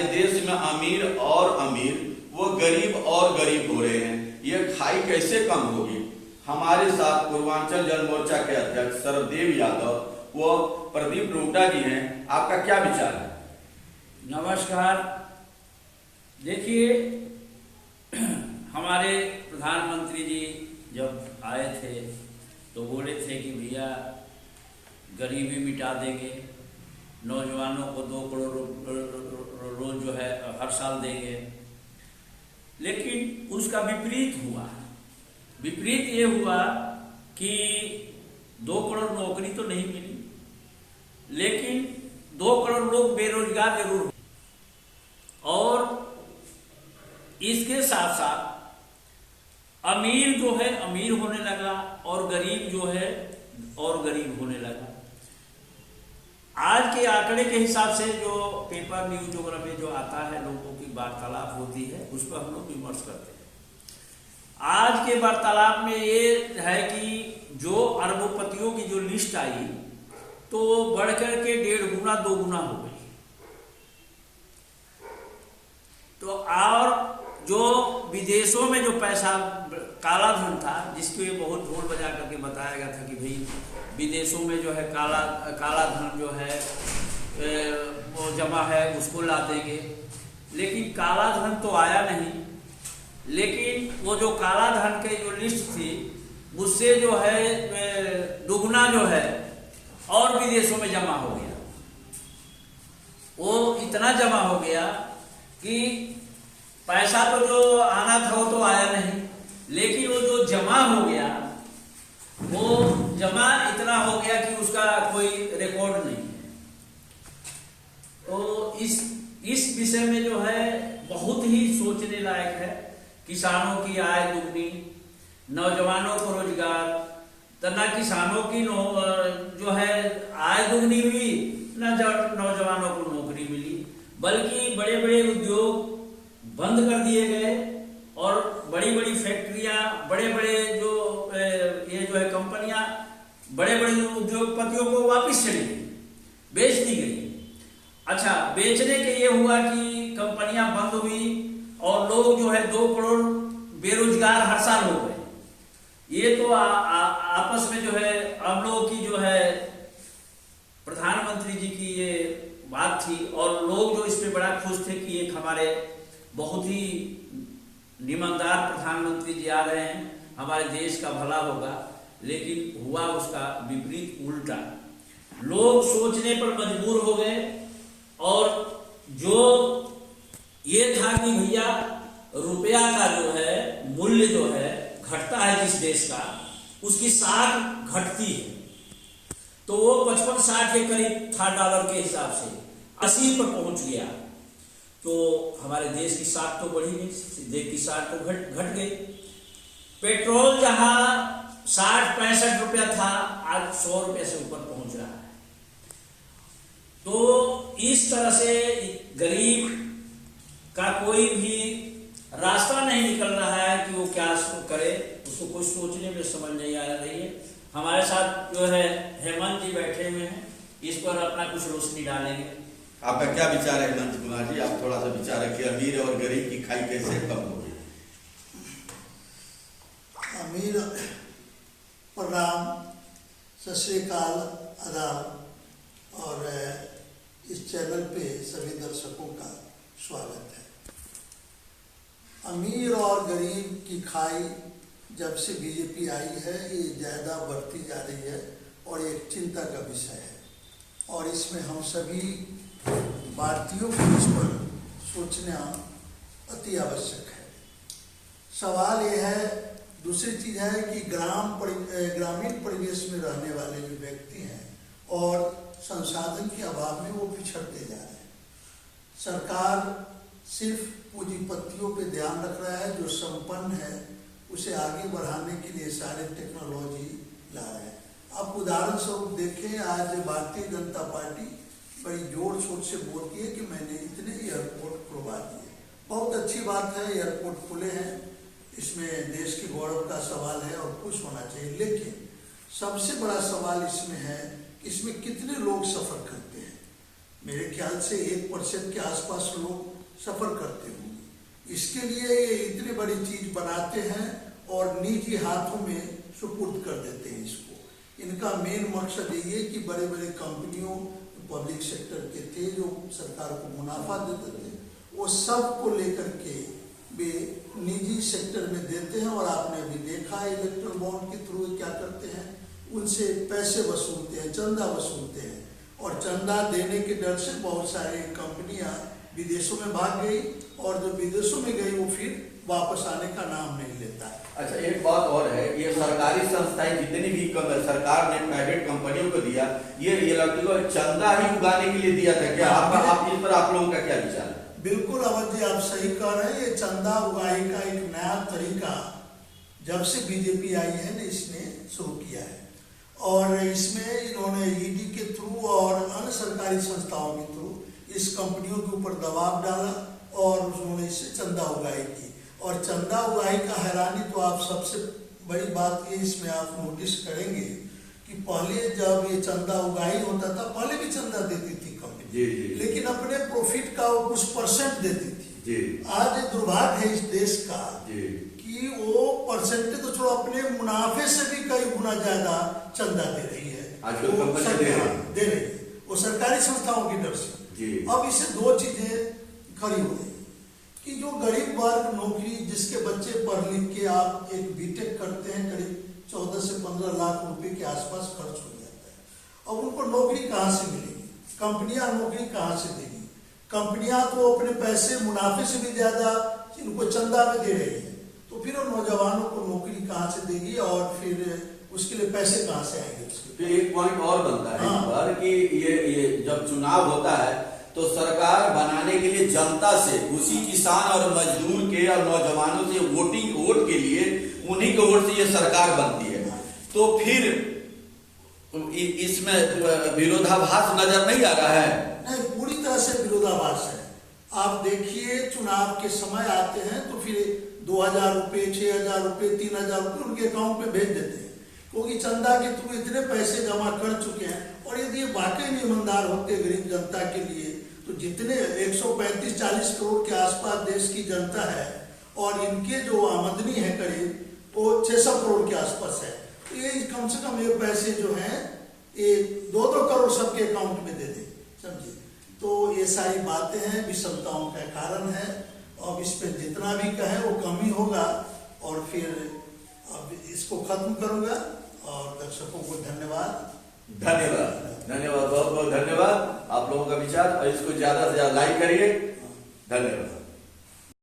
हमारे देश में अमीर और अमीर वो गरीब और गरीब हो रहे हैं। ये खाई कैसे कम होगी? हमारे साथ पूर्वांचल जन मोर्चा के अध्यक्ष सरदेव यादव वो प्रदीप रूटा जी हैं, आपका क्या विचार है? नमस्कार। देखिए, हमारे प्रधानमंत्री जी जब आए थे तो बोले थे कि भैया गरीबी मिटा देंगे, नौजवानों को 2 करोड़ रोज जो है हर साल देंगे। लेकिन उसका विपरीत हुआ। विपरीत ये हुआ कि 2 करोड़ नौकरी तो नहीं मिली, लेकिन 2 करोड़ लोग बेरोजगार जरूर हुए। और इसके साथ साथ अमीर जो है अमीर होने लगा और गरीब जो है और गरीब होने लगा। आज के आंकड़े के हिसाब से जो पेपर न्यूज वगैरह में जो आता है, लोगों की वार्तालाप होती है, उस पर हम लोग विमर्श करते हैं। आज के वार्तालाप में ये है कि जो अरबोपतियों की जो लिस्ट आई तो बढ़कर के 1.5 गुना 2 गुना हो गई। तो और जो विदेशों में जो पैसा काला धन था, जिसके बहुत ढोल बजा करके बताया गया था कि भाई विदेशों में जो है काला धन जो है वो जमा है, उसको ला देंगे। लेकिन काला धन तो आया नहीं, लेकिन वो जो काला धन के जो लिस्ट थी उससे जो है दुगना जो है और विदेशों में जमा हो गया। वो इतना जमा हो गया कि पैसा तो जो आना था वो तो आया नहीं, लेकिन वो जो जमा हो गया वो जमा इतना हो गया कि उसका कोई रिकॉर्ड नहीं है। तो इस विषय में जो है बहुत ही सोचने लायक है। किसानों की आय दुगनी, नौजवानों को रोजगार, तो न किसानों की जो है आय दुगनी हुई, न नौजवानों को नौकरी मिली, बल्कि बड़े बड़े उद्योग बंद कर दिए गए और बड़ी बड़ी फैक्ट्रियां, बड़े बड़े जो ये जो है कंपनियां, बड़े बड़े उद्योगपतियों को वापस चली गई, बेच दी गई। अच्छा, बेचने के ये हुआ कि कंपनियां बंद हुई और लोग जो है 2 करोड़ बेरोजगार हर साल हो गए। ये तो आपस में जो है हम लोगों की जो है प्रधानमंत्री जी की ये बात थी और लोग जो इसमें बड़ा खुश थे कि एक हमारे बहुत ही ईमानदार प्रधानमंत्री जी आ रहे हैं, हमारे देश का भला होगा। लेकिन हुआ उसका विपरीत, उल्टा। लोग सोचने पर मजबूर हो गए और जो ये था कि भैया रुपया का जो है मूल्य जो है घटता है जिस देश का, उसकी साख घटती है। तो वो 55-60 के करीब था डॉलर के हिसाब से, 80 पर पहुंच गया। तो हमारे देश की साख तो बढ़ी नहीं, देश की साख तो घट गई। पेट्रोल जहां 60-65 रुपया था, आज 100 रुपये से ऊपर पहुंच रहा है। तो इस तरह से गरीब का कोई भी रास्ता नहीं निकल रहा है कि वो क्या करे, उसको कुछ सोचने में समझ नहीं आ रही है। हमारे साथ जो है हेमंत जी बैठे हुए हैं, इस पर अपना कुछ रोशनी डालेंगे। आपका क्या विचार है हेमंत कुमार जी? आप थोड़ा सा विचार रखिए, अमीर और गरीब की खाई कैसे कम होगी? अमीर प्रणाम, सत श्री अकाल, आदाब। और इस चैनल पे सभी दर्शकों का स्वागत है। अमीर और गरीब की खाई जब से बीजेपी आई है ये ज़्यादा बढ़ती जा रही है और एक चिंता का विषय है। और इसमें हम सभी भारतीयों को इस पर सोचना अति आवश्यक है। सवाल ये है, दूसरी चीज़ है कि ग्रामीण परिवेश में रहने वाले जो व्यक्ति हैं और संसाधन के अभाव में वो पिछड़ते जा रहे हैं। सरकार सिर्फ पूंजीपतियों पे ध्यान रख रहा है, जो संपन्न है उसे आगे बढ़ाने के लिए सारे टेक्नोलॉजी ला रहे हैं। आप उदाहरण स्वरूप देखें, आज भारतीय जनता पार्टी बड़ी जोर शोर से बोलती है कि मैंने इतने एयरपोर्ट खुलवा दिए। बहुत अच्छी बात है, एयरपोर्ट खुले हैं, इसमें देश के गौरव का सवाल है और खुश होना चाहिए। लेकिन सबसे बड़ा सवाल इसमें है, इसमें कितने लोग सफ़र करते हैं। मेरे ख्याल से 1% के आसपास लोग सफर करते होंगे। इसके लिए ये इतनी बड़ी चीज बनाते हैं और निजी हाथों में सुपुर्द कर देते हैं इसको। इनका मेन मकसद ये है कि बड़े बड़े कंपनियों, पब्लिक सेक्टर के थे जो सरकार को मुनाफा देते थे, वो सब को लेकर के वे निजी सेक्टर में देते हैं। और आपने अभी देखा है इलेक्ट्रल बॉन्ड के थ्रू क्या करते हैं, उनसे पैसे वसूलते हैं, चंदा वसूलते हैं। और चंदा देने के डर से बहुत सारे कंपनियां विदेशों में भाग गई, और जो विदेशों में गई वो फिर वापस आने का नाम नहीं लेता है। अच्छा, एक बात और है, ये सरकारी संस्थाएं जितनी भी सरकार ने प्राइवेट कंपनियों को दिया, ये लगभग चंदा ही उगाने के लिए दिया था क्या? आप इस पर आप लोगों का क्या विचार है? बिल्कुल अवध जी, आप सही कह रहे हैं। ये चंदा उगाही का एक नया तरीका जब से बीजेपी आई है ना, इसने शुरू किया है। और इसमें इन्होंने ईडी के थ्रू और अन्य सरकारी संस्थाओं के थ्रू इस कंपनियों के ऊपर दबाव डाला और उन्होंने इससे चंदा उगाही की। और चंदा उगाही का हैरानी तो आप सबसे बड़ी बात ये इसमें आप नोटिस करेंगे कि पहले जब ये चंदा उगाही होता था, पहले भी चंदा देती थी कंपनी, लेकिन अपने प्रॉफिट का वो कुछ परसेंट देती थी। आज दुर्भाग्य है इस देश का कि वो परसेंटेज तो छोड़ो, अपने मुनाफे से भी कई गुना ज्यादा चंदा दे रही है। दे रही है वो सरकारी संस्थाओं की दर से। अब इससे दो चीजें खड़ी हो गई कि जो गरीब वर्ग नौकरी, जिसके बच्चे पढ़ लिख के आप एक बीटेक करते हैं, करीब 14 से 15 लाख रुपए के आसपास खर्च हो जाता है। अब उनको नौकरी कहाँ से मिलेगी? कंपनियां नौकरी कहाँ से देगी? कंपनियां तो अपने पैसे मुनाफे से भी ज्यादा इनको चंदा में दे रही है, तो फिर उन नौजवानों को नौकरी कहाँ से देगी और फिर उसके लिए पैसे कहाँ से आएंगे? तो एक पॉइंट और बनता है इस पर कि ये जब चुनाव होता है तो सरकार बनाने के लिए जनता से, उसी किसान और मजदूर के और नौजवानों से वोट के लिए उन्हीं के वोट से ये सरकार बनती है। तो फिर इसमें विरोधाभास नजर नहीं आ रहा है? नहीं, पूरी तरह से विरोधाभास है। आप देखिए, चुनाव के समय आते हैं तो फिर 2000 रुपये, 6000 रुपये, 3000 रुपये उनके अकाउंट में भेज देते हैं, क्योंकि चंदा के थ्रू इतने पैसे जमा कर चुके हैं। और यदि ये वाकई में ईमानदार होते गरीब जनता के लिए, तो जितने 135-40 करोड़ के आसपास देश की जनता है और इनके जो आमदनी है करीब वो 600 करोड़ के आसपास है, तो ये कम से कम ये पैसे जो हैं ये 2-2 करोड़ सबके अकाउंट में दे दे, समझिए। तो ये सारी बातें हैं, विषमताओं का कारण है। अब इस पर जितना भी कहें वो कम ही होगा। और फिर अब इसको खत्म करूंगा और दर्शकों को धन्यवाद। बहुत बहुत धन्यवाद आप लोगों का विचार, और इसको ज्यादा से ज्यादा लाइक करिए। धन्यवाद।